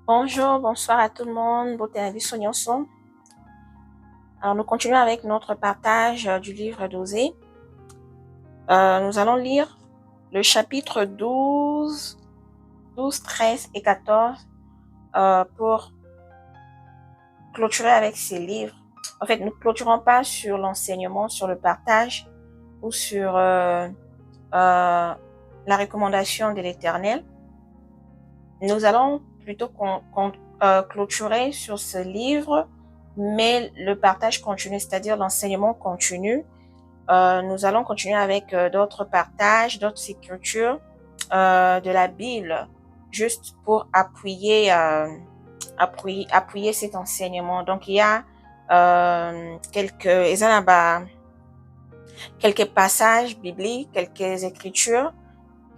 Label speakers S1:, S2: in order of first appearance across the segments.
S1: Bonjour, bonsoir à tout le monde. Alors, nous continuons avec notre partage du livre d'Osée. Nous allons lire le chapitre 12, 13 et 14 pour clôturer avec ces livres. En fait, nous ne clôturons pas sur l'enseignement, sur le partage ou sur la recommandation de l'Éternel. Nous allons plutôt clôturer sur ce livre, mais le partage continue, c'est-à-dire l'enseignement continue. Nous allons continuer avec d'autres partages, d'autres écritures de la Bible, juste pour appuyer cet enseignement. Donc, il y a quelques passages bibliques, quelques écritures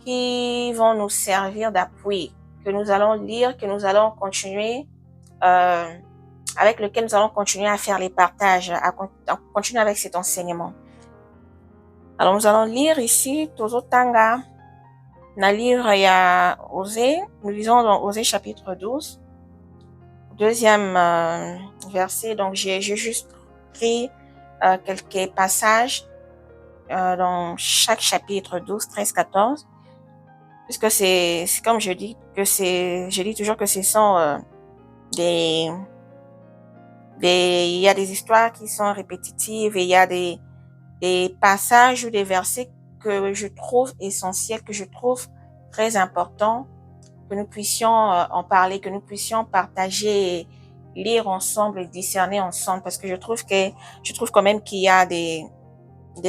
S1: qui vont nous servir d'appui, que nous allons lire, que nous allons continuer, avec lequel nous allons continuer à faire les partages, à continuer avec cet enseignement. Alors, nous allons lire ici, Tozotanga, na lire, il y a Osée, nous lisons dans Osée chapitre 12, deuxième verset. Donc, j'ai juste pris quelques passages dans chaque chapitre 12, 13, 14, puisque c'est comme je dis toujours que ce sont il y a des histoires qui sont répétitives et il y a des passages ou des versets que je trouve essentiels, que je trouve très importants, que nous puissions en parler, que nous puissions partager, lire ensemble et discerner ensemble, parce que je trouve quand même qu'il y a des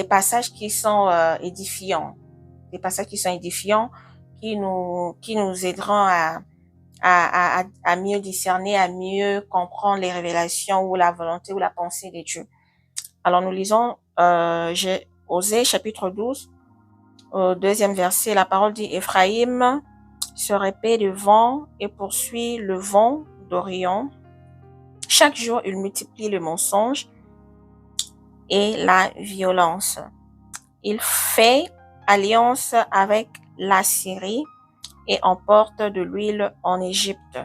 S1: passages qui sont édifiants, qui nous aideront à mieux discerner, à mieux comprendre les révélations ou la volonté ou la pensée de Dieu. Alors, nous lisons Osée chapitre 12, au deuxième verset. La parole dit: Éphraïm se répand de vent et poursuit le vent d'Orient. Chaque jour, il multiplie le mensonge et la violence. Il fait alliance avec l'Assyrie et emporte de l'huile en Égypte.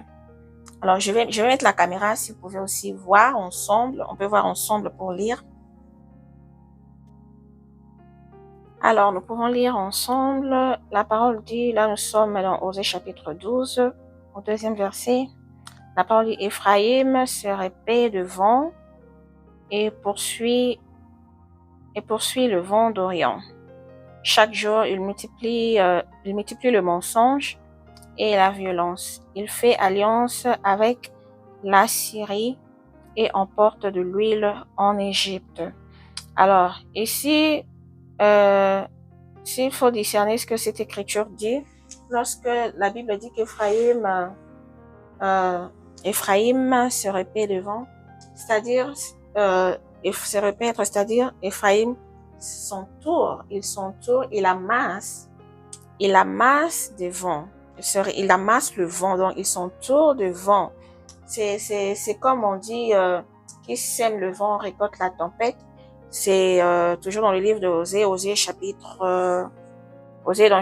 S1: Alors, je vais mettre la caméra, si vous pouvez aussi voir ensemble. On peut voir ensemble pour lire. Alors, nous pouvons lire ensemble. La parole dit, là nous sommes dans Osée chapitre 12, au deuxième verset. La parole dit: Éphraïm se répand de vent et poursuit le vent d'Orient. Chaque jour, il multiplie le mensonge et la violence. Il fait alliance avec la Syrie et emporte de l'huile en Égypte. Alors, ici, s'il faut discerner ce que cette écriture dit, lorsque la Bible dit qu'Éphraïm se répand de vent, c'est-à-dire Éphraïm s'entoure, il amasse des vents, il amasse le vent, donc il s'entoure de vent. C'est comme on dit, qui sème le vent récolte la tempête. C'est toujours dans le livre de Osée, dans le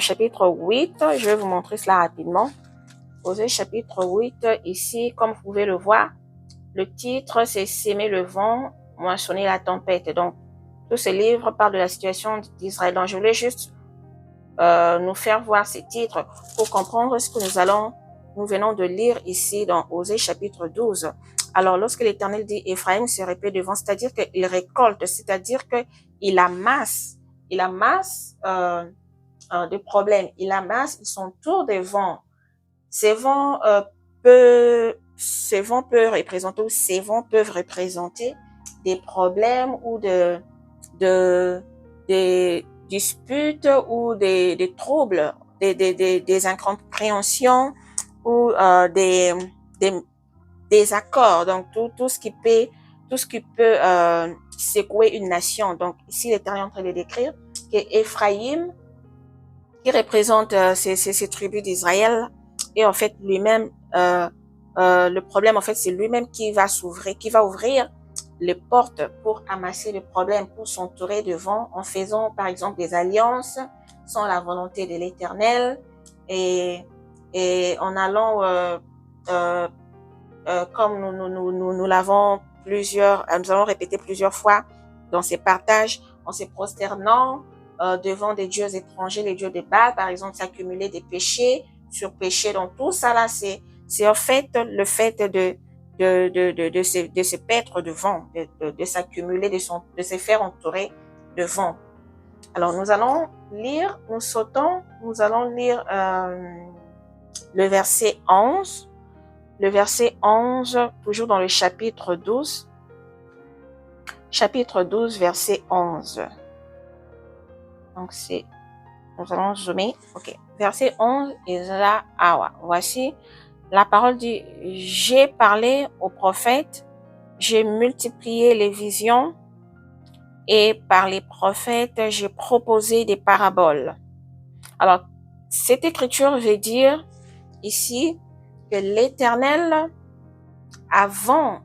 S1: chapitre 8, je vais vous montrer cela rapidement. Osée chapitre 8, ici, comme vous pouvez le voir, le titre c'est S'aimer le vent, moissonner la tempête. Donc, tout ce livre parle de la situation d'Israël. Donc, je voulais juste nous faire voir ces titres pour comprendre ce que nous venons de lire ici dans Osée chapitre 12. Alors, lorsque l'Éternel dit Éphraïm se répand de vent, c'est-à-dire qu'il récolte, c'est-à-dire qu'il amasse des problèmes, il s'entoure des vents. Ces vents peuvent représenter des problèmes ou des disputes ou des troubles, des incompréhensions ou des accords. Donc tout ce qui peut secouer une nation. Donc ici l'Éternel est en train de décrire que Éphraïm, qui représente ces tribus d'Israël, et en fait lui-même, le problème en fait c'est lui-même qui va ouvrir les portes pour amasser le problème, pour s'entourer de vent en faisant par exemple des alliances sans la volonté de l'Éternel et en allant comme nous l'avons nous allons répéter plusieurs fois dans ces partages, en se prosternant devant des dieux étrangers, les dieux de Baal, par exemple, s'accumuler des péchés sur péchés. Donc tout ça là, c'est en fait le fait de se paître devant, de s'accumuler, de se faire entourer devant. Alors nous allons lire, nous allons lire le verset 11. Le verset 11, toujours dans le chapitre 12. Chapitre 12, verset 11. Donc nous allons zoomer. Ok. Verset 11 est là. Voici, la parole dit, j'ai parlé aux prophètes, j'ai multiplié les visions, et par les prophètes, j'ai proposé des paraboles. Alors, cette écriture veut dire ici que l'Éternel, avant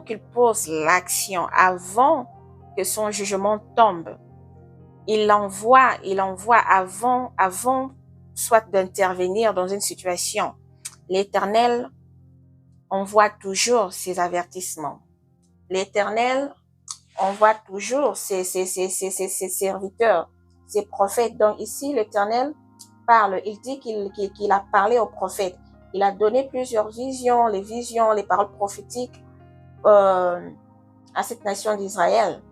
S1: qu'il pose l'action, avant que son jugement tombe, il envoie avant soit d'intervenir dans une situation. L'Éternel envoie toujours ses avertissements. L'Éternel envoie toujours ses serviteurs, ses prophètes. Donc ici, l'Éternel parle. Il dit qu'il a parlé aux prophètes. Il a donné plusieurs visions, les paroles prophétiques à cette nation d'Israël.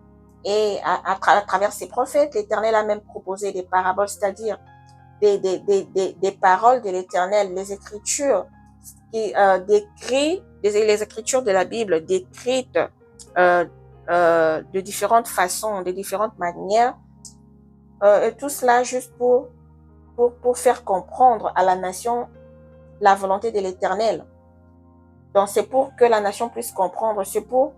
S1: Et à travers ces prophètes, l'Éternel a même proposé des paraboles, c'est-à-dire des paroles de l'Éternel, les Écritures qui décrivent, les Écritures de la Bible décrites de différentes façons, de différentes manières, et tout cela juste pour faire comprendre à la nation la volonté de l'Éternel. Donc c'est pour que la nation puisse comprendre, c'est pour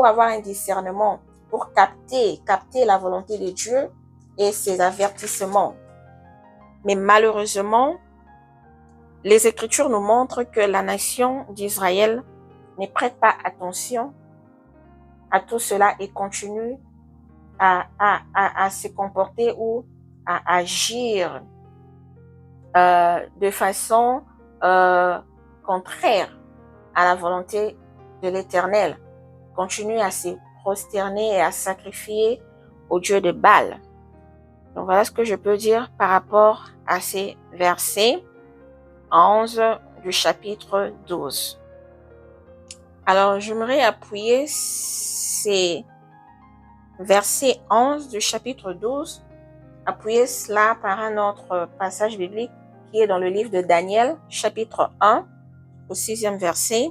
S1: avoir un discernement, pour capter la volonté de Dieu et ses avertissements. Mais malheureusement, les Écritures nous montrent que la nation d'Israël ne prête pas attention à tout cela et continue à se comporter ou à agir de façon contraire à la volonté de l'Éternel, continue à se prosterner et à sacrifier au Dieu de Baal. Donc voilà ce que je peux dire par rapport à ces versets 11 du chapitre 12. Alors j'aimerais appuyer ces versets 11 du chapitre 12, appuyer cela par un autre passage biblique qui est dans le livre de Daniel, chapitre 1, au 6e verset.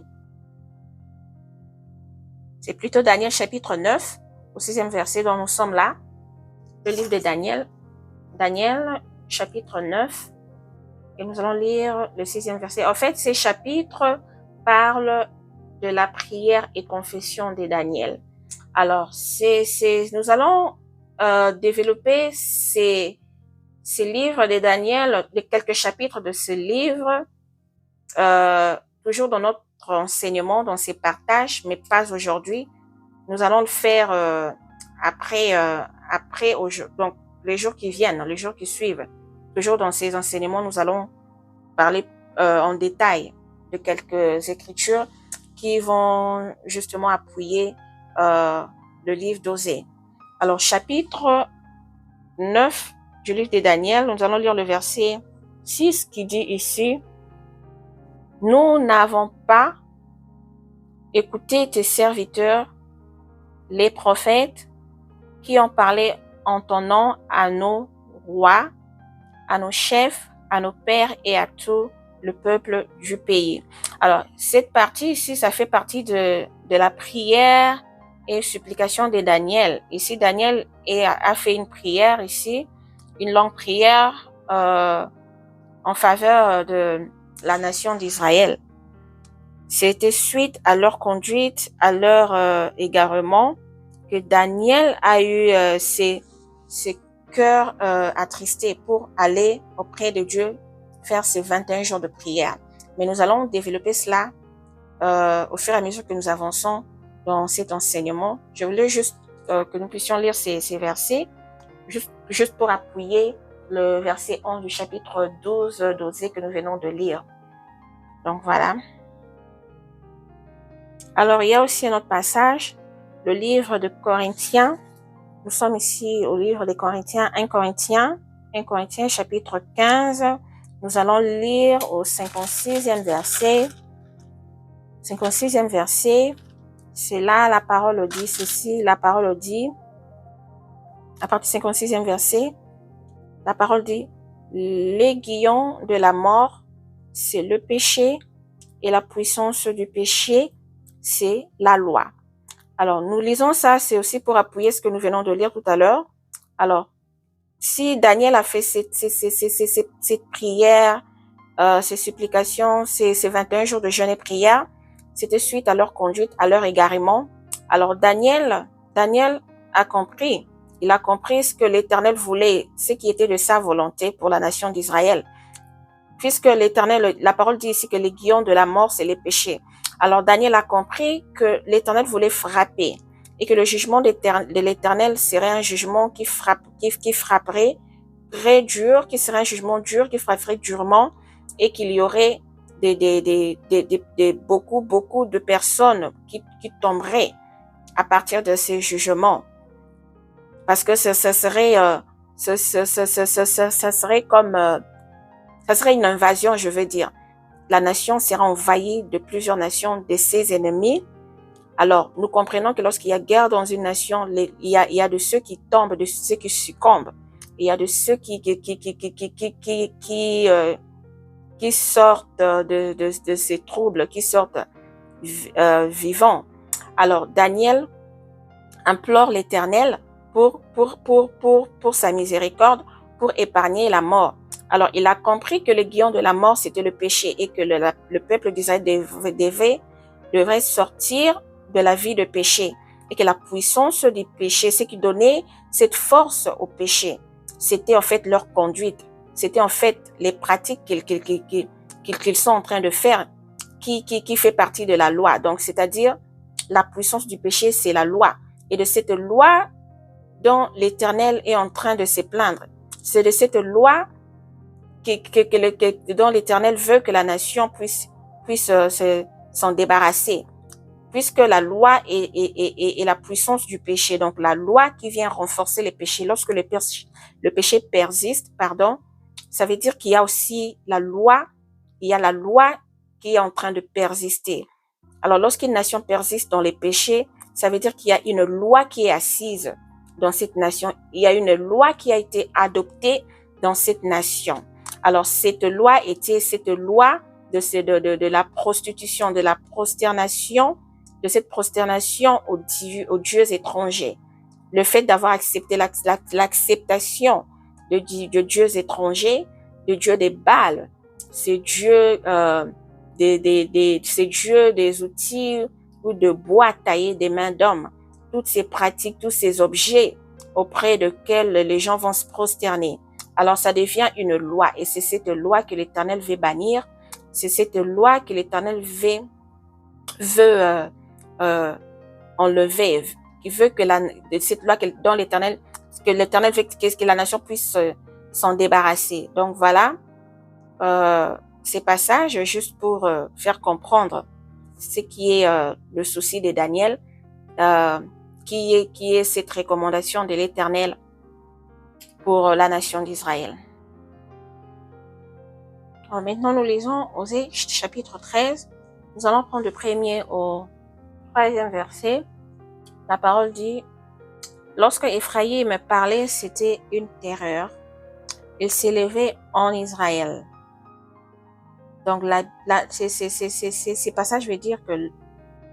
S1: C'est plutôt Daniel, chapitre 9, au 6e verset dont nous sommes là. Le livre de Daniel, chapitre 9, et nous allons lire le 6e verset. En fait, ces chapitres parlent de la prière et confession de Daniel. Alors, nous allons développer ces livres de Daniel, quelques chapitres de ce livre, toujours dans notre enseignement, dans ces partages, mais pas aujourd'hui. Nous allons le faire après, donc les jours qui viennent, les jours qui suivent. Toujours dans ces enseignements, nous allons parler en détail de quelques écritures qui vont justement appuyer le livre d'Osée. Alors, chapitre 9 du livre de Daniel, nous allons lire le verset 6 qui dit ici, « Nous n'avons pas écouté tes serviteurs, les prophètes, qui ont parlé en ton nom à nos rois, à nos chefs, à nos pères et à tout le peuple du pays. » Alors, cette partie ici, ça fait partie de la prière et supplication de Daniel. Ici, Daniel a fait une prière ici, une longue prière en faveur de la nation d'Israël. C'était suite à leur conduite, à leur égarement, que Daniel a eu ses cœurs attristés pour aller auprès de Dieu faire ces 21 jours de prière. Mais nous allons développer cela au fur et à mesure que nous avançons dans cet enseignement. Je voulais juste que nous puissions lire ces versets, juste pour appuyer le verset 11 du chapitre 12 d'Osée que nous venons de lire. Donc voilà. Alors, il y a aussi un autre passage, le livre de Corinthiens. Nous sommes ici au livre des Corinthiens, 1 Corinthiens chapitre 15. Nous allons lire au 56e verset. 56e verset, c'est là la parole dit ceci, la parole dit, à partir du 56e verset, la parole dit, l'aiguillon de la mort, c'est le péché, et la puissance du péché, c'est la loi. Alors, nous lisons ça, c'est aussi pour appuyer ce que nous venons de lire tout à l'heure. Alors, si Daniel a fait cette prière, ces supplications, ces 21 jours de jeûne et prière, c'était suite à leur conduite, à leur égarement. Alors, Daniel a compris. Il a compris ce que l'Éternel voulait, ce qui était de sa volonté pour la nation d'Israël. Puisque l'Éternel, la parole dit ici que les guillons de la mort, c'est les péchés. Alors, Daniel a compris que l'Éternel voulait frapper et que le jugement de l'Éternel serait un jugement qui frapperait très dur, qui serait un jugement dur, qui frapperait durement et qu'il y aurait beaucoup de personnes qui tomberaient à partir de ces jugements. Parce que ça serait comme, ça serait une invasion, je veux dire. La nation sera envahie de plusieurs nations, de ses ennemis. Alors, nous comprenons que lorsqu'il y a guerre dans une nation, il y a de ceux qui tombent, de ceux qui succombent. Il y a de ceux qui sortent de ces troubles, qui sortent vivants. Alors, Daniel implore l'Éternel pour sa miséricorde, pour épargner la mort. Alors, il a compris que le guillon de la mort, c'était le péché et que le peuple d'Israël devrait sortir de la vie de péché et que la puissance du péché, ce qui donnait cette force au péché, c'était en fait leur conduite, c'était en fait les pratiques qu'ils sont en train de faire qui fait partie de la loi. Donc, c'est-à-dire la puissance du péché, c'est la loi. Et de cette loi dont l'Éternel est en train de se plaindre, c'est de cette loi dont l'Éternel veut que la nation puisse s'en débarrasser, puisque la loi est la puissance du péché. Donc, la loi qui vient renforcer les péchés. Lorsque le péché persiste, ça veut dire qu'il y a aussi la loi qui est en train de persister. Alors, lorsqu'une nation persiste dans les péchés, ça veut dire qu'il y a une loi qui est assise dans cette nation. Il y a une loi qui a été adoptée dans cette nation. Alors, cette loi était cette loi de la prostitution, de la prosternation, de cette prosternation aux dieux étrangers. Le fait d'avoir accepté l'acceptation de dieux étrangers, de dieux des Baals, ces dieux des outils ou de bois taillés des mains d'hommes, toutes ces pratiques, tous ces objets auprès desquels les gens vont se prosterner. Alors ça devient une loi et c'est cette loi que l'Éternel veut bannir, c'est cette loi que l'Éternel veut enlever, qui veut que cette loi dont l'Éternel veut que la nation puisse s'en débarrasser. Donc voilà, ces passages juste pour faire comprendre ce qui est le souci de Daniel, qui est cette recommandation de l'Éternel pour la nation d'Israël. Maintenant, nous lisons Osée chapitre 13. Nous allons prendre le premier au 3e verset. La parole dit, « Lorsque Ephraïm me parlait, c'était une terreur. Il s'élevait en Israël. » Donc, ces passages veulent dire que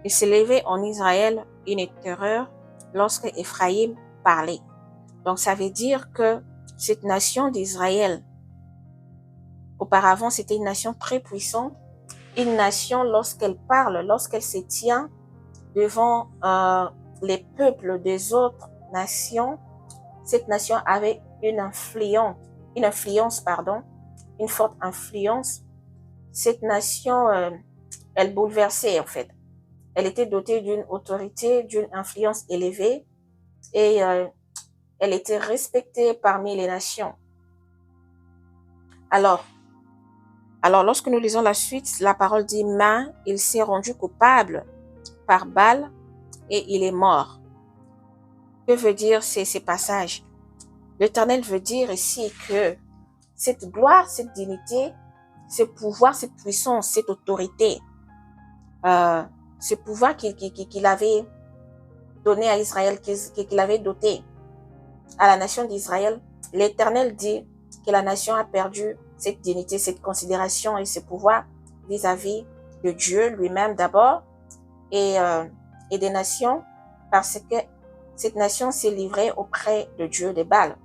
S1: il s'élevait en Israël une terreur lorsque Ephraïm parlait. Donc, ça veut dire que cette nation d'Israël, auparavant, c'était une nation très puissante. Une nation, lorsqu'elle parle, lorsqu'elle se tient devant les peuples des autres nations, cette nation avait une forte influence. Cette nation, elle bouleversait en fait. Elle était dotée d'une autorité, d'une influence élevée et elle était respectée parmi les nations. Alors, lorsque nous lisons la suite, la parole dit « Mais il s'est rendu coupable par balle et il est mort. Que veut dire ces passages? L'Éternel veut dire ici que cette gloire, cette dignité, ce pouvoir, cette puissance, cette autorité, ce pouvoir qu'il avait donné à Israël, qu'il avait doté à la nation d'Israël, l'Éternel dit que la nation a perdu cette dignité, cette considération et ce pouvoir vis-à-vis de Dieu lui-même d'abord et des nations parce que cette nation s'est livrée auprès de Dieu des Baals.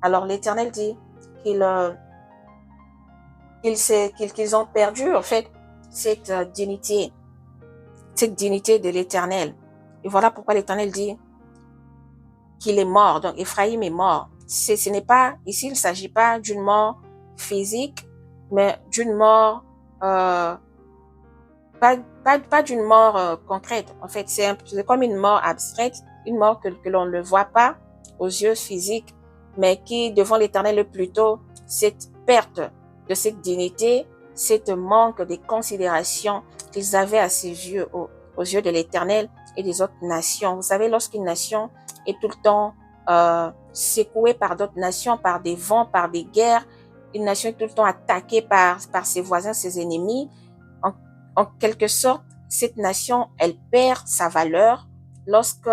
S1: Alors l'Éternel dit qu'ils ont perdu en fait cette dignité de l'Éternel. Et voilà pourquoi l'Éternel dit qu'il est mort. Donc Éphraïm est mort. Ce n'est pas, ici il ne s'agit pas d'une mort physique, mais d'une mort, pas d'une mort concrète. En fait, c'est comme une mort abstraite, une mort que l'on ne voit pas aux yeux physiques, mais qui, devant l'Éternel, est plutôt cette perte de cette dignité, cette manque de considération qu'ils avaient à ses yeux, aux yeux de l'Éternel et des autres nations. Vous savez, lorsqu'une nation est tout le temps secouée par d'autres nations, par des vents, par des guerres, une nation est tout le temps attaquée par ses voisins, ses ennemis, en quelque sorte, cette nation, elle perd sa valeur lorsque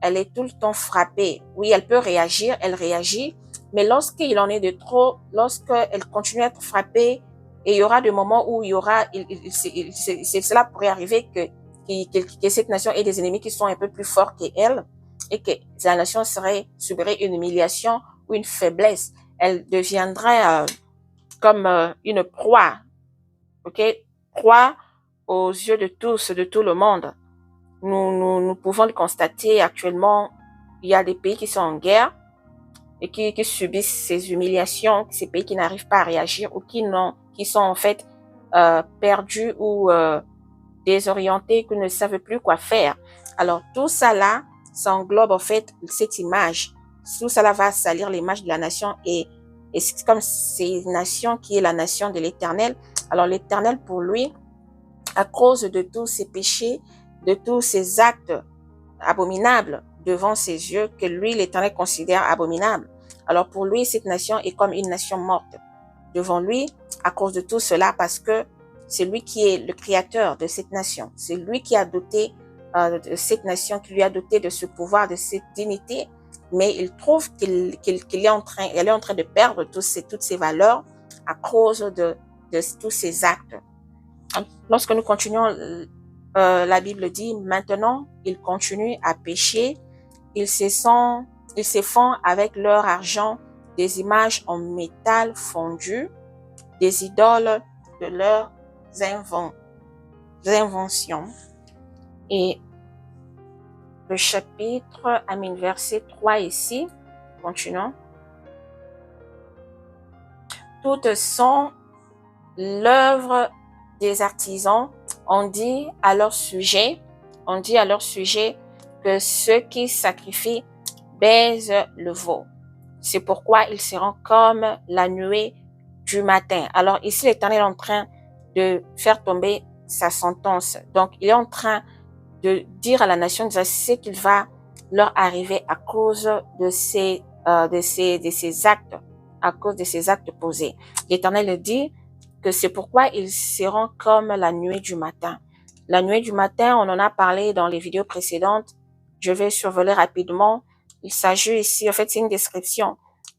S1: elle est tout le temps frappée. Oui, elle peut réagir, elle réagit, mais lorsqu'il en est de trop, lorsqu'elle continue à être frappée, et il y aura des moments où il y aura, cela pourrait arriver que cette nation ait des ennemis qui sont un peu plus forts qu'elle, et que la nation subirait une humiliation ou une faiblesse. Elle deviendrait comme une proie, ok, proie aux yeux de tous, de tout le monde. Nous pouvons le constater actuellement, il y a des pays qui sont en guerre et qui subissent ces humiliations, ces pays qui n'arrivent pas à réagir ou qui sont en fait perdus ou désorientés, qui ne savent plus quoi faire. Alors tout ça là, ça englobe en fait cette image. Tout ça là va salir l'image de la nation et c'est comme c'est une nation qui est la nation de l'Éternel. Alors l'Éternel pour lui, à cause de tous ses péchés, de tous ses actes abominables devant ses yeux, que lui, l'Éternel, considère abominables. Alors pour lui, cette nation est comme une nation morte devant lui à cause de tout cela, parce que c'est lui qui est le créateur de cette nation. C'est lui qui a doté de cette nation, qui lui a doté de ce pouvoir, de cette dignité, mais il trouve qu'elle est en train de perdre toutes ces valeurs à cause de tous ces actes. Lorsque nous continuons, la Bible dit, maintenant, ils continuent à pécher, ils se font avec leur argent des images en métal fondu, des idoles de leurs inventions. Et le chapitre, verset 3 ici, continuons. Toutes sont l'œuvre des artisans. On dit à leur sujet que ceux qui sacrifient baisent le veau. C'est pourquoi ils seront comme la nuée du matin. Alors ici, l'Éternel est en train de faire tomber sa sentence. Donc, il est en train de dire à la nation d'Israël ce qu'il va leur arriver à cause de ces actes, à cause de ces actes posés. L'Éternel dit que c'est pourquoi ils seront comme la nuée du matin. La nuée du matin, on en a parlé dans les vidéos précédentes. Je vais survoler rapidement. Il s'agit ici, en fait, c'est une description.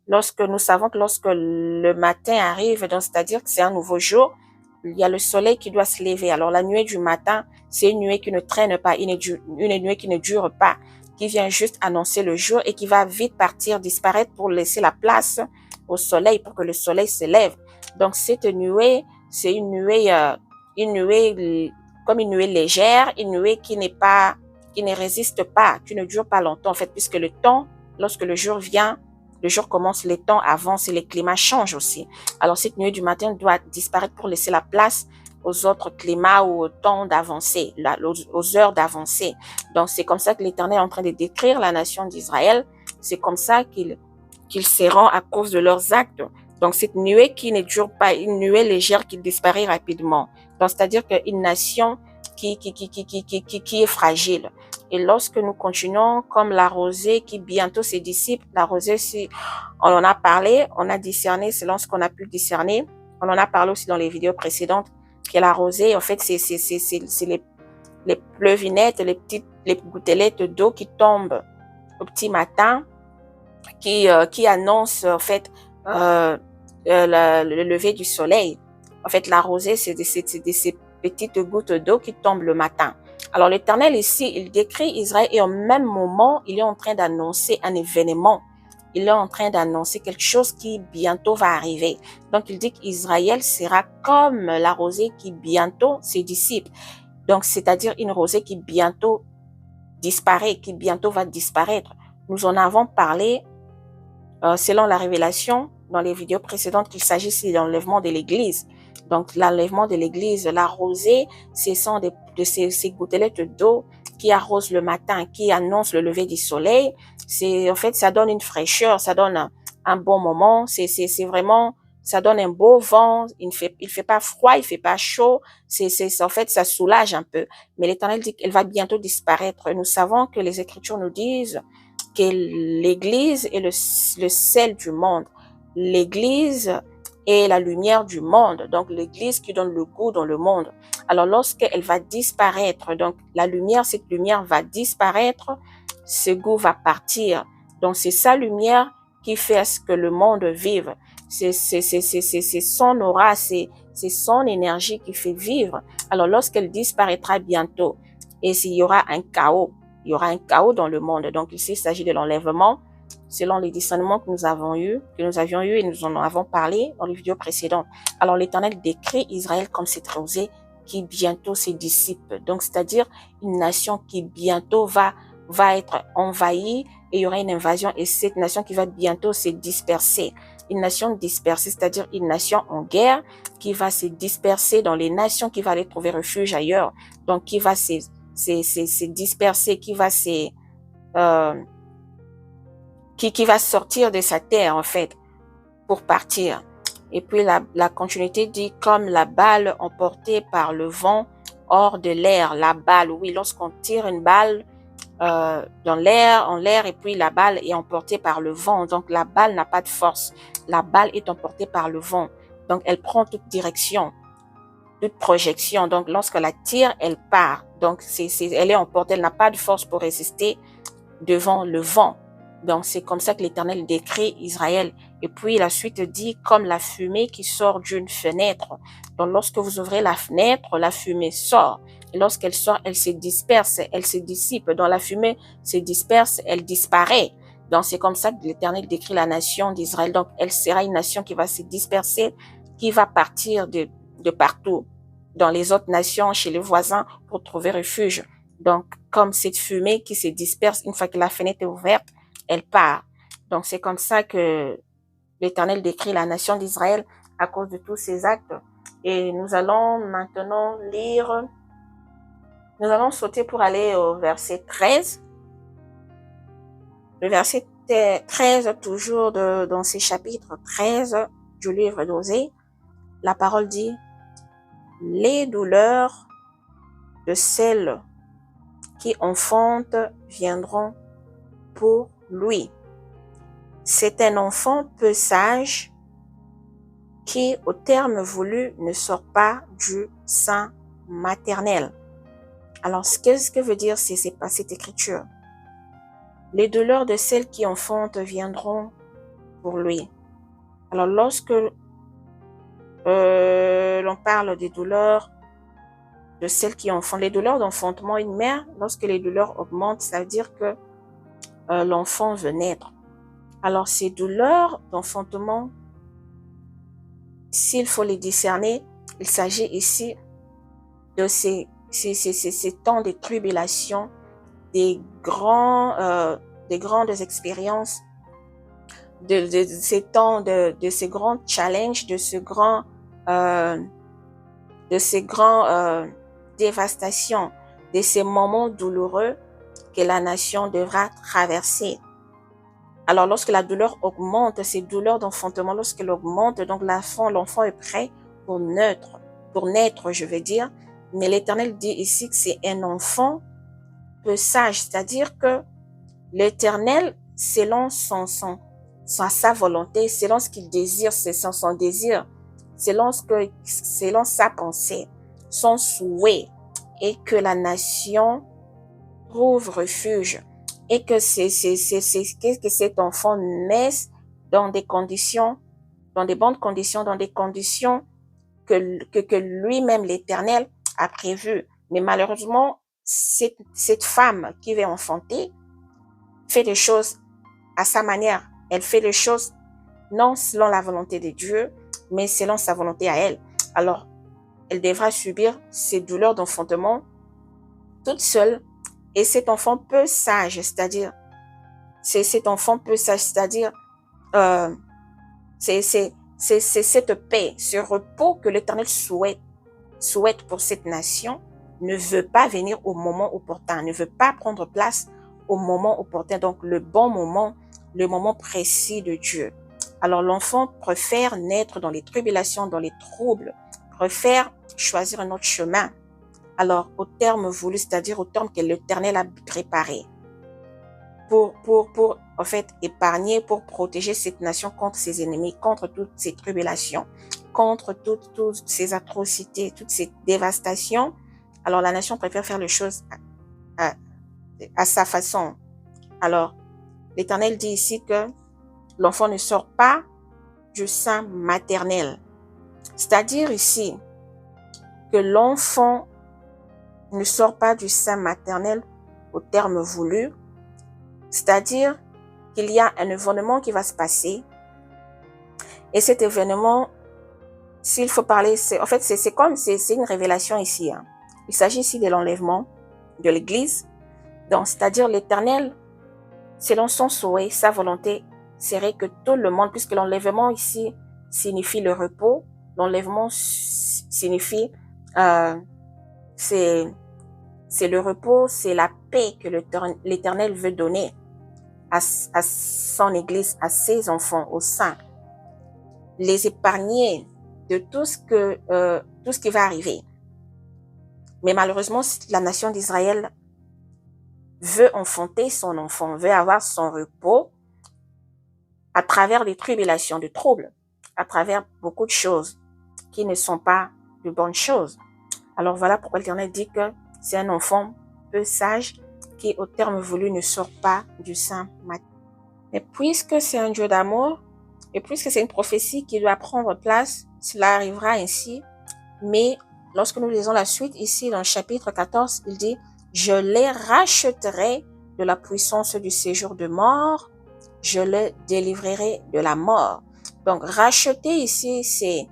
S1: Nous savons que lorsque le matin arrive, donc c'est-à-dire que c'est un nouveau jour, il y a le soleil qui doit se lever. Alors la nuée du matin, c'est une nuée qui ne traîne pas, une nuée qui ne dure pas, qui vient juste annoncer le jour et qui va vite partir, disparaître pour laisser la place au soleil, pour que le soleil se lève. Donc cette nuée, c'est une nuée comme une nuée légère, une nuée qui ne résiste pas, qui ne dure pas longtemps en fait, puisque le temps, lorsque le jour vient, le jour commence, les temps avancent et les climats changent aussi. Alors cette nuée du matin doit disparaître pour laisser la place aux autres climats ou au temps d'avancer, aux heures d'avancer. Donc c'est comme ça que l'Éternel est en train de décrire la nation d'Israël. C'est comme ça qu'ils seront à cause de leurs actes. Donc cette nuée qui ne dure pas, une nuée légère qui disparaît rapidement. Donc c'est-à-dire qu'une nation qui est fragile. Et lorsque nous continuons comme la rosée qui bientôt se dissipe, la rosée, si on en a parlé, on a discerné selon ce qu'on a pu discerner. On en a parlé aussi dans les vidéos précédentes, que la rosée, en fait, c'est les pleuvinettes, les gouttelettes d'eau qui tombent au petit matin, qui annoncent, en fait, le lever du soleil. En fait, la rosée, c'est ces petites gouttes d'eau qui tombent le matin. Alors, l'Éternel ici, il décrit Israël et au même moment, il est en train d'annoncer un événement. Il est en train d'annoncer quelque chose qui bientôt va arriver. Donc, il dit qu'Israël sera comme la rosée qui bientôt se dissipe. Donc, c'est-à-dire une rosée qui bientôt disparaît, qui bientôt va disparaître. Nous en avons parlé selon la révélation dans les vidéos précédentes qu'il s'agisse de l'enlèvement de l'Église. Donc, l'enlèvement de l'Église, la rosée, ce sont de ces gouttelettes d'eau qui arrosent le matin, qui annoncent le lever du soleil. En fait, ça donne une fraîcheur, ça donne un bon moment. C'est vraiment, ça donne un beau vent. Il fait pas froid, il fait pas chaud. En fait, ça soulage un peu. Mais l'Éternel dit qu'elle va bientôt disparaître. Nous savons que les Écritures nous disent que l'Église est le sel du monde. L'Église est la lumière du monde. Donc, l'Église qui donne le goût dans le monde. Alors, lorsqu'elle va disparaître, donc cette lumière va disparaître, ce goût va partir. Donc, c'est sa lumière qui fait à ce que le monde vive. C'est son aura, c'est son énergie qui fait vivre. Alors, lorsqu'elle disparaîtra bientôt, et s'il y aura un chaos, il y aura un chaos dans le monde. Donc, ici, il s'agit de l'enlèvement, selon les discernements que nous avions eu et nous en avons parlé dans les vidéos précédentes. Alors, l'Éternel décrit Israël comme cette rosée qui bientôt se dissipe. Donc, c'est-à-dire une nation qui bientôt va être envahie et il y aura une invasion et cette nation qui va bientôt se disperser. Une nation dispersée, c'est-à-dire une nation en guerre qui va se disperser dans les nations, qui va aller trouver refuge ailleurs. Donc, qui va se disperser, qui va sortir de sa terre, en fait, pour partir. Et puis, la continuité dit, comme la balle emportée par le vent hors de l'air. La balle, oui, lorsqu'on tire une balle en l'air, et puis la balle est emportée par le vent. Donc, la balle n'a pas de force. La balle est emportée par le vent. Donc, elle prend toute direction, toute projection. Donc, lorsqu'elle la tire, elle part. Donc, elle est emportée, elle n'a pas de force pour résister devant le vent. Donc, c'est comme ça que l'Éternel décrit Israël. Et puis, la suite dit, comme la fumée qui sort d'une fenêtre. Donc, lorsque vous ouvrez la fenêtre, la fumée sort. Et lorsqu'elle sort, elle se disperse, elle se dissipe. Donc, la fumée se disperse, elle disparaît. Donc, c'est comme ça que l'Éternel décrit la nation d'Israël. Donc, elle sera une nation qui va se disperser, qui va partir de partout, dans les autres nations, chez les voisins, pour trouver refuge. Donc, comme cette fumée qui se disperse, une fois que la fenêtre est ouverte, elle part. Donc, c'est comme ça que l'Éternel décrit la nation d'Israël à cause de tous ces actes. Et nous allons maintenant nous allons sauter pour aller au verset 13. Le verset 13, toujours dans ces chapitres 13 du livre d'Osée, la parole dit, les douleurs de celles qui enfantent viendront pour lui. C'est un enfant peu sage qui, au terme voulu, ne sort pas du sein maternel. Alors, qu'est-ce que veut dire cette écriture? Les douleurs de celles qui enfantent viendront pour lui. Alors, lorsque l'on parle des douleurs de celles qui enfantent, les douleurs d'enfantement, une mère, lorsque les douleurs augmentent, ça veut dire que l'enfant veut naître. Alors, ces douleurs d'enfantement, s'il faut les discerner, il s'agit ici de ces temps de tribulation, des grandes expériences, de ces temps, de ces grands challenges, de ces grands dévastations, de ces moments douloureux que la nation devra traverser. Alors, lorsque la douleur augmente, ces douleurs d'enfantement, lorsqu'elle augmente, donc l'enfant est prêt pour naître, je veux dire. Mais l'Éternel dit ici que c'est un enfant peu sage, c'est-à-dire que l'Éternel, selon sa volonté, selon ce qu'il désire, c'est son désir, selon sa pensée, son souhait, et que la nation trouve refuge, et que cet enfant naisse dans des conditions, dans des bonnes conditions, dans des conditions que lui-même, l'Éternel, a prévues. Mais malheureusement, cette femme qui va enfanter fait les choses à sa manière. Elle fait les choses non selon la volonté de Dieu, mais selon sa volonté à elle. Alors, elle devra subir ces douleurs d'enfantement toute seule. Et cet enfant peu sage, c'est-à-dire, c'est cette paix, ce repos que l'Éternel souhaite pour cette nation, ne veut pas venir au moment opportun, ne veut pas prendre place au moment opportun, donc le bon moment, le moment précis de Dieu. Alors l'enfant préfère naître dans les tribulations, dans les troubles, préfère choisir un autre chemin. Alors au terme voulu, c'est-à-dire au terme que l'Éternel a préparé pour en fait épargner, pour protéger cette nation contre ses ennemis, contre toutes ces tribulations, contre toutes ces atrocités, toutes ces dévastations. Alors la nation préfère faire les choses à sa façon. Alors l'Éternel dit ici que l'enfant ne sort pas du sein maternel. C'est-à-dire ici que l'enfant ne sort pas du sein maternel au terme voulu. C'est-à-dire qu'il y a un événement qui va se passer. Et cet événement, s'il faut parler, c'est une révélation ici. Hein. Il s'agit ici de l'enlèvement de l'Église. Donc, c'est-à-dire l'Éternel, selon son souhait, sa volonté, serait que tout le monde, puisque l'enlèvement ici signifie le repos, l'enlèvement signifie, c'est le repos, c'est la paix que l'Éternel veut donner à son Église, à ses enfants, aux saints, les épargner de tout ce qui va arriver. Mais malheureusement, la nation d'Israël veut enfanter son enfant, veut avoir son repos à travers des tribulations, des troubles, à travers beaucoup de choses qui ne sont pas de bonnes choses. Alors voilà pourquoi l'Éternel dit que c'est un enfant peu sage qui, au terme voulu, ne sort pas du sein maternel. Mais puisque c'est un Dieu d'amour, et puisque c'est une prophétie qui doit prendre place, cela arrivera ainsi. Mais lorsque nous lisons la suite, ici dans le chapitre 14, il dit « Je les rachèterai de la puissance du séjour de mort, je les délivrerai de la mort. » Donc, racheter ici, c'est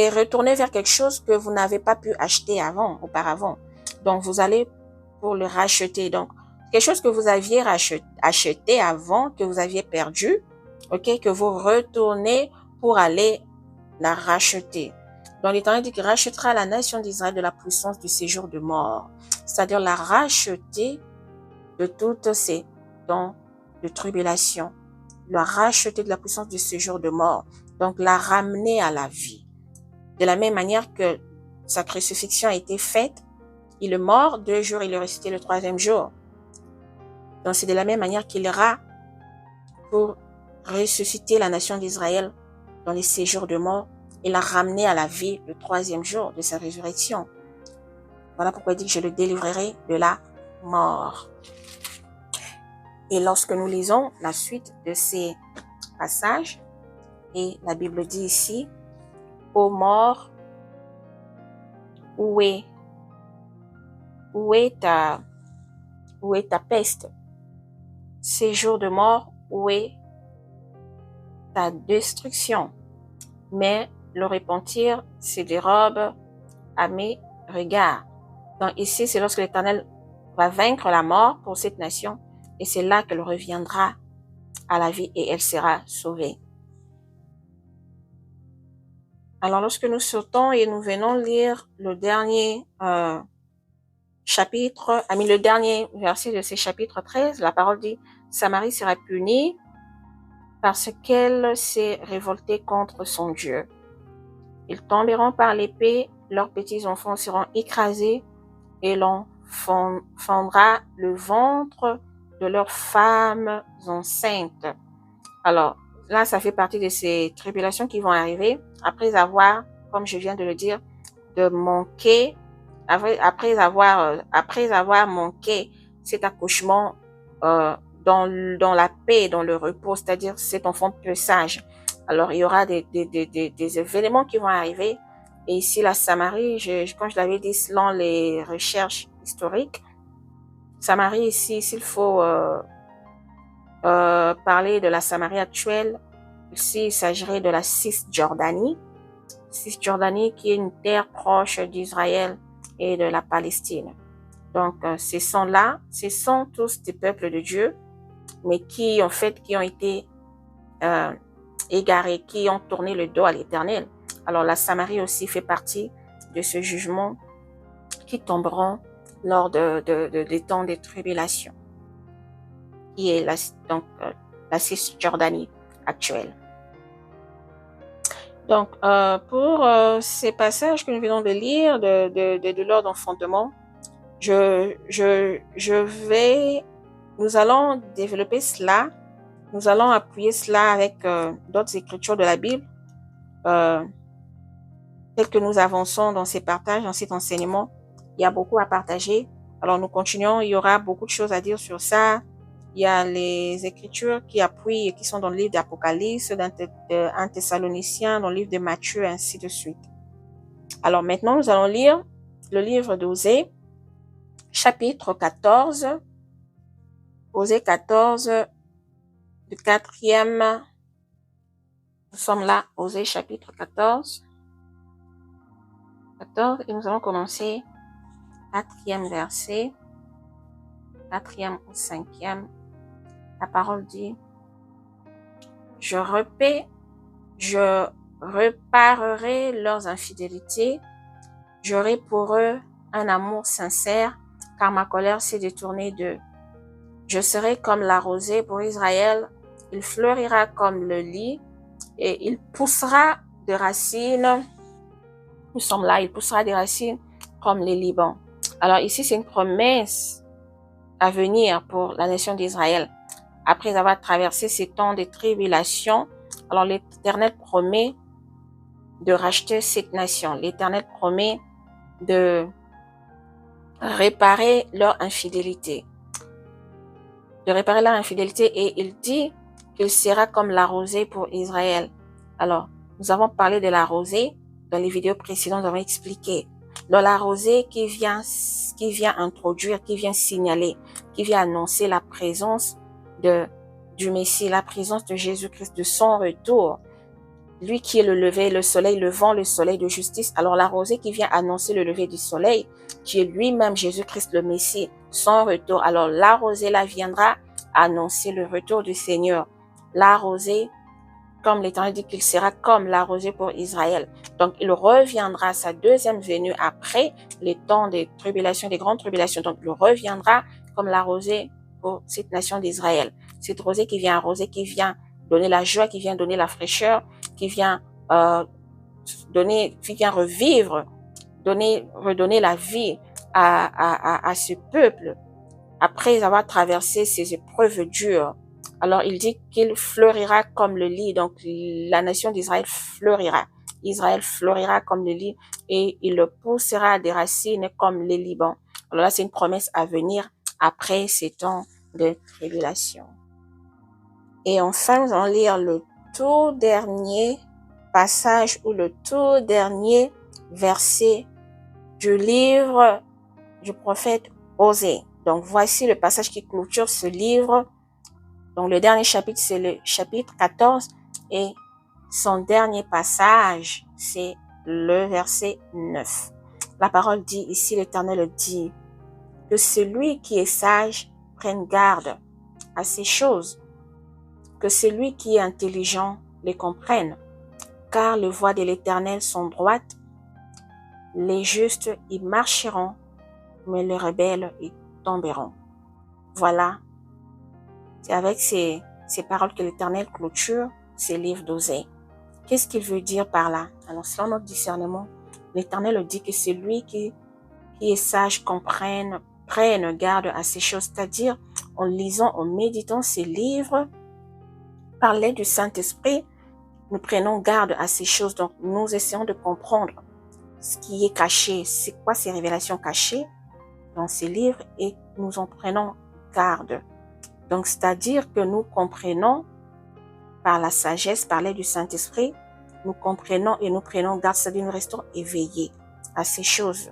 S1: retourner vers quelque chose que vous n'avez pas pu acheter auparavant. Donc, vous allez pour le racheter. Donc, quelque chose que vous aviez acheté avant, que vous aviez perdu, ok, que vous retournez pour aller la racheter. Donc, l'Éternel dit qu'il rachètera la nation d'Israël de la puissance du séjour de mort. C'est-à-dire la racheter de toutes ces dons de tribulation. La racheter de la puissance du séjour de mort. Donc, la ramener à la vie. De la même manière que sa crucifixion a été faite, il est mort 2 jours, il est ressuscité le 3e jour. Donc, c'est de la même manière qu'il ira pour ressusciter la nation d'Israël dans les séjours de mort et la ramener à la vie le 3e jour de sa résurrection. Voilà pourquoi il dit que je le délivrerai de la mort. Et lorsque nous lisons la suite de ces passages, et la Bible dit ici, « Ô mort, où est ta peste? Séjour de mort, où est ta destruction? Mais le repentir se dérobe à mes regards. » Donc ici, c'est lorsque l'Éternel va vaincre la mort pour cette nation, et c'est là qu'elle reviendra à la vie et elle sera sauvée. Alors lorsque nous sautons et nous venons lire le dernier le dernier verset de ce chapitre 13, la parole dit « Samarie sera punie parce qu'elle s'est révoltée contre son Dieu. Ils tomberont par l'épée leurs petits-enfants seront écrasés et l'on fendra le ventre de leurs femmes enceintes. Alors, là, ça fait partie de ces tribulations qui vont arriver après avoir, comme je viens de le dire, de manquer, après avoir manqué cet accouchement dans la paix, dans le repos, c'est-à-dire cet enfant peu sage. Alors, il y aura des événements qui vont arriver. Et ici, la Samarie, comme je l'avais dit, selon les recherches historiques, Samarie ici, s'il faut parler de la Samarie actuelle, ici, il s'agirait de la Cisjordanie. Cisjordanie qui est une terre proche d'Israël et de la Palestine. Donc, ce sont tous des peuples de Dieu, mais qui ont été égarés, qui ont tourné le dos à l'Éternel. Alors, la Samarie aussi fait partie de ce jugement qui tomberont lors des temps des tribulations, qui est la Cisjordanie actuelle. Donc, pour ces passages que nous venons de lire de l'ordre d'enfantement, nous allons développer cela, nous allons appuyer cela avec d'autres écritures de la Bible, telles que nous avançons dans ces partages, dans cet enseignement. Il y a beaucoup à partager. Alors, nous continuons, il y aura beaucoup de choses à dire sur ça. Il y a les écritures qui appuient, qui sont dans le livre d'Apocalypse, dans 1 Thessaloniciens, dans le livre de Matthieu, ainsi de suite. Alors maintenant, nous allons lire le livre d'Osée, chapitre 14. Osée 14, du 4e. Nous sommes là, Osée chapitre 14. Et nous allons commencer 4e verset, 4e ou 5e. La parole dit: je réparerai leurs infidélités, j'aurai pour eux un amour sincère, car ma colère s'est détournée d'eux. Je serai comme la rosée pour Israël, il fleurira comme le lit, et il poussera des racines. Nous sommes là, il poussera des racines comme les Liban. Alors ici, c'est une promesse à venir pour la nation d'Israël. Après avoir traversé ces temps de tribulation, alors l'Éternel promet de racheter cette nation. L'Éternel promet de réparer leur infidélité. Et il dit qu'il sera comme la rosée pour Israël. Alors, nous avons parlé de la rosée dans les vidéos précédentes, nous avons expliqué. Dans la rosée qui vient introduire, qui vient signaler, qui vient annoncer la présence du Messie, la présence de Jésus-Christ, de son retour. Lui qui est le lever, le soleil, le vent, le soleil de justice. Alors la rosée qui vient annoncer le lever du soleil, qui est lui-même Jésus-Christ le Messie, son retour. Alors la rosée là viendra annoncer le retour du Seigneur. La rosée, comme l'Éternel dit qu'il sera comme la rosée pour Israël. Donc il reviendra, sa deuxième venue après les temps des tribulations, des grandes tribulations. Donc il reviendra comme la rosée pour cette nation d'Israël. Cette rosée qui vient donner la joie, qui vient donner la fraîcheur, qui vient redonner la vie à ce peuple après avoir traversé ces épreuves dures. Alors il dit qu'il fleurira comme le lit. Donc la nation d'Israël fleurira. Israël fleurira comme le lit et il le poussera des racines comme les Liban. Alors là, c'est une promesse à venir après ces temps de tribulation. Et enfin, nous allons lire le tout dernier passage ou le tout dernier verset du livre du prophète Osée. Donc, voici le passage qui clôture ce livre. Donc, le dernier chapitre, c'est le chapitre 14 et son dernier passage, c'est le verset 9. La parole dit, ici l'Éternel dit, que celui qui est sage prenne garde à ces choses, que celui qui est intelligent les comprenne, car les voies de l'Éternel sont droites, les justes y marcheront, mais les rebelles y tomberont. Voilà, c'est avec ces paroles que l'Éternel clôture ces livres d'Osée. Qu'est-ce qu'il veut dire par là? Alors, selon notre discernement, l'Éternel dit que c'est lui qui est sage, prenne garde à ces choses, c'est-à-dire en lisant, en méditant ces livres, par l'aide du Saint-Esprit, nous prenons garde à ces choses. Donc, nous essayons de comprendre ce qui est caché, c'est quoi ces révélations cachées dans ces livres et nous en prenons garde. Donc, c'est-à-dire que nous comprenons par la sagesse, par l'aide du Saint-Esprit, nous comprenons et nous prenons garde, c'est-à-dire nous restons éveillés à ces choses.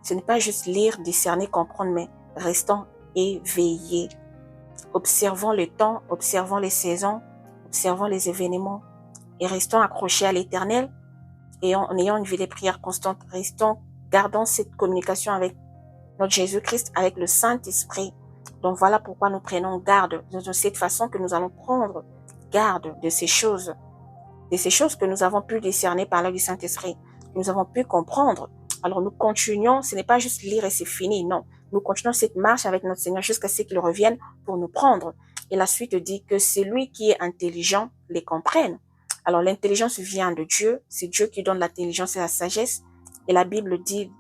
S1: Ce n'est pas juste lire, discerner, comprendre, mais restons éveillés. Observons le temps, observons les saisons, observons les événements et restons accrochés à l'Éternel et en ayant une vie de prière constante, gardons cette communication avec notre Jésus-Christ, avec le Saint-Esprit. Donc voilà pourquoi nous prenons garde de cette façon que nous allons prendre garde de ces choses que nous avons pu discerner par l'aide du Saint-Esprit, que nous avons pu comprendre. Alors nous continuons, ce n'est pas juste lire et c'est fini, non. Nous continuons cette marche avec notre Seigneur jusqu'à ce qu'il revienne pour nous prendre. Et la suite dit que celui qui est intelligent les comprenne. Alors l'intelligence vient de Dieu, c'est Dieu qui donne l'intelligence et la sagesse. Et la Bible dit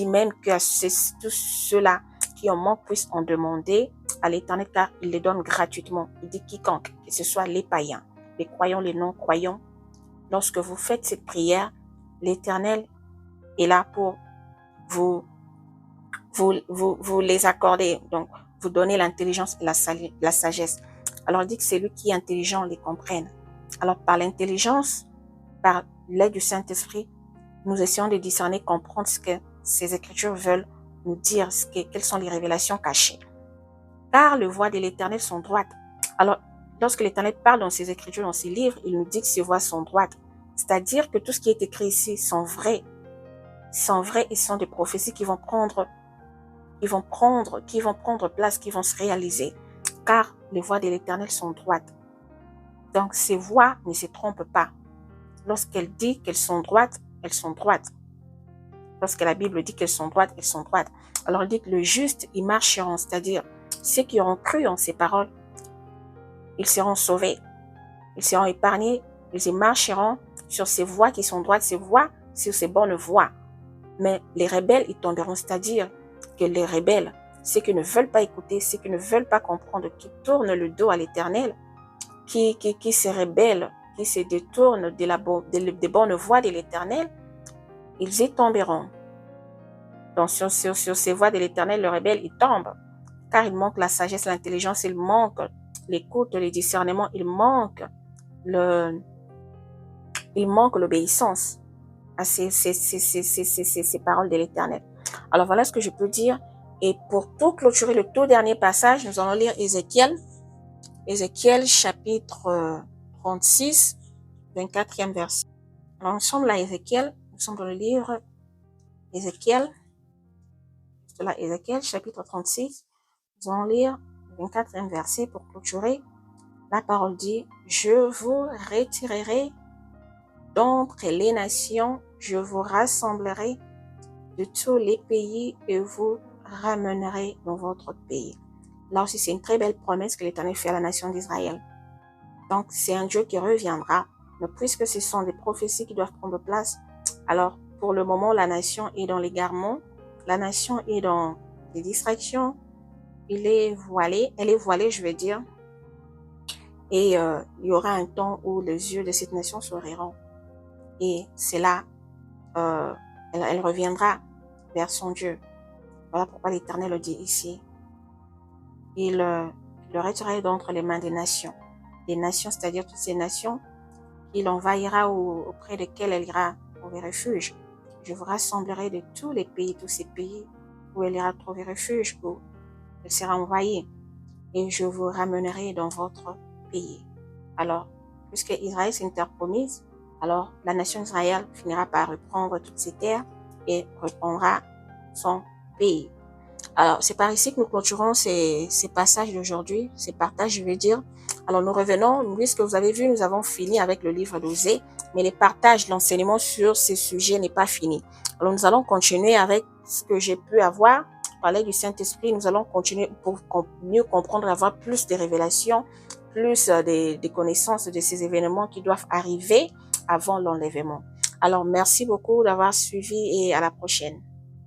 S1: même que tous ceux-là qui en manquent puissent en demander à l'Éternel car il les donne gratuitement. Il dit quiconque, que ce soit les païens, les croyants, les non-croyants. Lorsque vous faites cette prière, l'Éternel est là pour vous les accorder. Donc, vous donner l'intelligence et la sagesse. Alors, il dit que c'est lui qui est intelligent les comprenne. Alors, par l'intelligence, par l'aide du Saint-Esprit, nous essayons de discerner, comprendre ce que ces Écritures veulent nous dire, quelles sont les révélations cachées. Car les voies de l'Éternel sont droites. Alors, lorsque l'Éternel parle dans ses Écritures, dans ses livres, il nous dit que ses voies sont droites. C'est-à-dire que tout ce qui est écrit ici sont vrais et sont des prophéties qui vont prendre place, qui vont se réaliser. Car les voies de l'Éternel sont droites. Donc, ces voies ne se trompent pas. Lorsqu'elle dit qu'elles sont droites, elles sont droites. Lorsque la Bible dit qu'elles sont droites, elles sont droites. Alors, il dit que le juste, ils marcheront, c'est-à-dire ceux qui auront cru en ces paroles, ils seront sauvés, ils seront épargnés, ils y marcheront sur ces voies qui sont droites, ces voies, sur ces bonnes voies. Mais les rebelles, ils tomberont, c'est-à-dire que les rebelles, ceux qui ne veulent pas écouter, ceux qui ne veulent pas comprendre, qui tournent le dos à l'Éternel, qui se rebellent, qui se détournent des bonnes voies de l'Éternel, ils y tomberont. Donc sur ces voies de l'Éternel, le rebelle, il tombe, car il manque la sagesse, l'intelligence, il manque l'écoute, le discernement, il manque l'obéissance à ces paroles de l'Éternel. Alors voilà ce que je peux dire. Et pour tout clôturer le tout dernier passage, nous allons lire Ézéchiel chapitre 36, 24e verset. Alors nous sommes là, nous sommes dans le livre Ézéchiel chapitre 36. Nous allons lire le 24e verset pour clôturer. La parole dit, je vous retirerai d'entre les nations, je vous rassemblerai de tous les pays et vous ramènerai dans votre pays. Là aussi, c'est une très belle promesse que l'Éternel fait à la nation d'Israël. Donc, c'est un Dieu qui reviendra. Mais puisque ce sont des prophéties qui doivent prendre place, alors pour le moment, la nation est dans l'égarement, la nation est dans les distractions, elle est voilée, je veux dire. Et il y aura un temps où les yeux de cette nation s'ouvriront. Et c'est là, elle reviendra vers son Dieu. Voilà pourquoi l'Éternel le dit ici. Il le retirerait d'entre les mains des nations. Des nations, c'est-à-dire toutes ces nations, il envahira auprès desquelles elle ira trouver refuge. Je vous rassemblerai de tous les pays, tous ces pays où elle ira trouver refuge, où elle sera envahie. Et je vous ramènerai dans votre pays. Alors, puisque Israël c'est une terre promise, alors la nation d'Israël finira par reprendre toutes ces terres et reprendra son pays. Alors, c'est par ici que nous clôturons ces passages d'aujourd'hui, ces partages, je veux dire. Alors, nous revenons, puisque vous avez vu, nous avons fini avec le livre d'Osée, mais les partages, l'enseignement sur ces sujets n'est pas fini. Alors, nous allons continuer avec ce que j'ai pu avoir, parler du Saint-Esprit. Nous allons continuer pour mieux comprendre, avoir plus de révélations, plus des connaissances de ces événements qui doivent arriver avant l'enlèvement. Alors, merci beaucoup d'avoir suivi et à la prochaine.